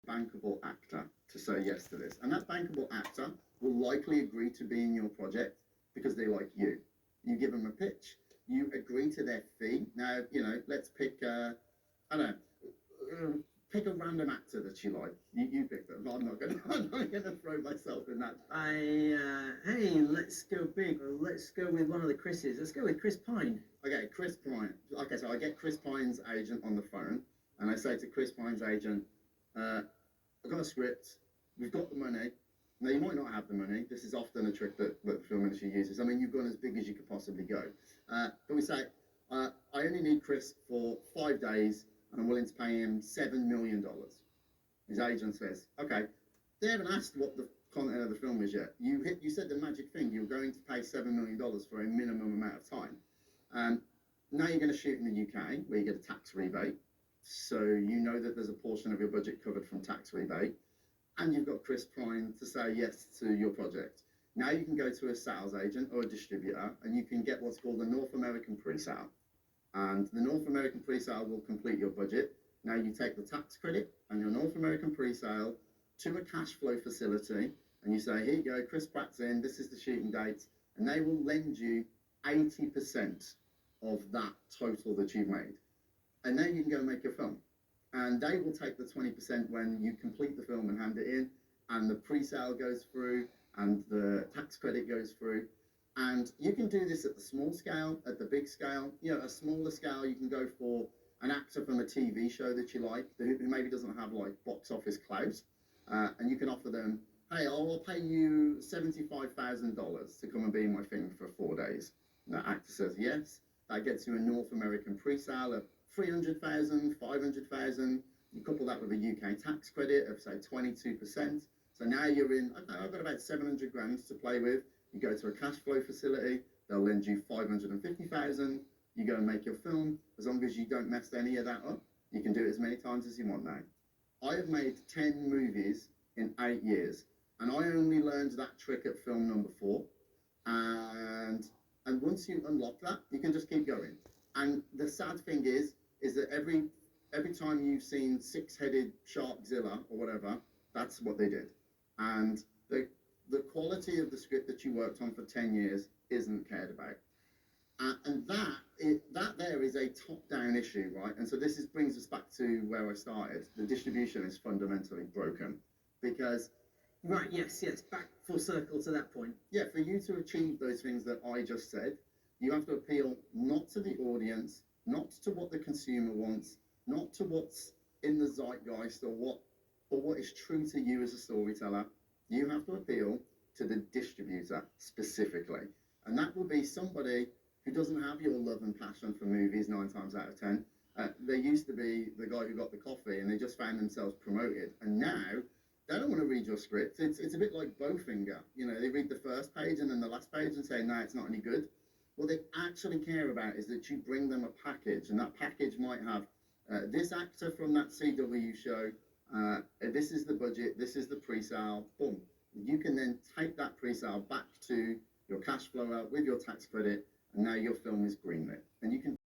bankable actor to say yes to this. And that bankable actor will likely agree to be in your project because they like you. You give them a pitch, you agree to their fee. Now, let's pick, I don't know, pick a random actor that you like. You pick them. I'm not gonna throw myself in that. Hey, let's go big. Let's go with one of the Chris's. Let's go with Chris Pine. Okay, Chris Pine. Okay, so I get Chris Pine's agent on the phone, and I say to Chris Pine's agent, I've got a script, we've got the money. Now, you might not have the money. This is often a trick that the film industry uses. I mean, you've gone as big as you could possibly go. But we say, I only need Chris for 5 days, and I'm willing to pay him $7 million. His agent says, okay, they haven't asked what the content of the film is yet. You said the magic thing. You're going to pay $7 million for a minimum amount of time. Now you're going to shoot in the UK, where you get a tax rebate. So you know that there's a portion of your budget covered from tax rebate. And you've got Chris Pine to say yes to your project. Now you can go to a sales agent or a distributor, and you can get what's called the North American pre-sale. And the North American pre-sale will complete your budget. Now you take the tax credit and your North American pre-sale to a cash flow facility, and you say, here you go, Chris Pratt's in, this is the shooting date, and they will lend you 80% of that total that you've made. And then you can go and make your film. And they will take the 20% when you complete the film and hand it in, and the pre-sale goes through, and the tax credit goes through. And you can do this at the small scale, at the big scale. A smaller scale, you can go for an actor from a TV show that you like, who maybe doesn't have like box office clout, and you can offer them, hey, I'll pay you $75,000 to come and be in my film for 4 days. And that actor says yes. That gets you a North American pre-sale of 300,000, 500,000. You couple that with a UK tax credit of say 22%. So now you're in, I've got about 700 grand to play with. You go to a cash flow facility, they'll lend you 550,000. You go and make your film. As long as you don't mess any of that up, you can do it as many times as you want now. I have made 10 movies in 8 years, and I only learned that trick at film number 4. And once you unlock that, you can just keep going. And the sad thing is that every time you've seen Six-Headed Sharkzilla or whatever, that's what they did. And the quality of the script that you worked on for 10 years isn't cared about. And that there is a top-down issue, right? And so this brings us back to where I started. The distribution is fundamentally broken because... Right, yes, back full circle to that point. Yeah, for you to achieve those things that I just said, you have to appeal not to the audience, not to what the consumer wants, not to what's in the zeitgeist or what is true to you as a storyteller. You have to appeal to the distributor specifically. And that will be somebody who doesn't have your love and passion for movies 9 times out of 10. They used to be the guy who got the coffee and they just found themselves promoted. And now they don't want to read your script. It's a bit like Bowfinger. They read the first page and then the last page and say, no, it's not any good. What they actually care about is that you bring them a package, and that package might have this actor from that CW show, this is the budget, this is the pre-sale, boom. You can then take that pre-sale back to your cash flow out with your tax credit, and now your film is greenlit. And you can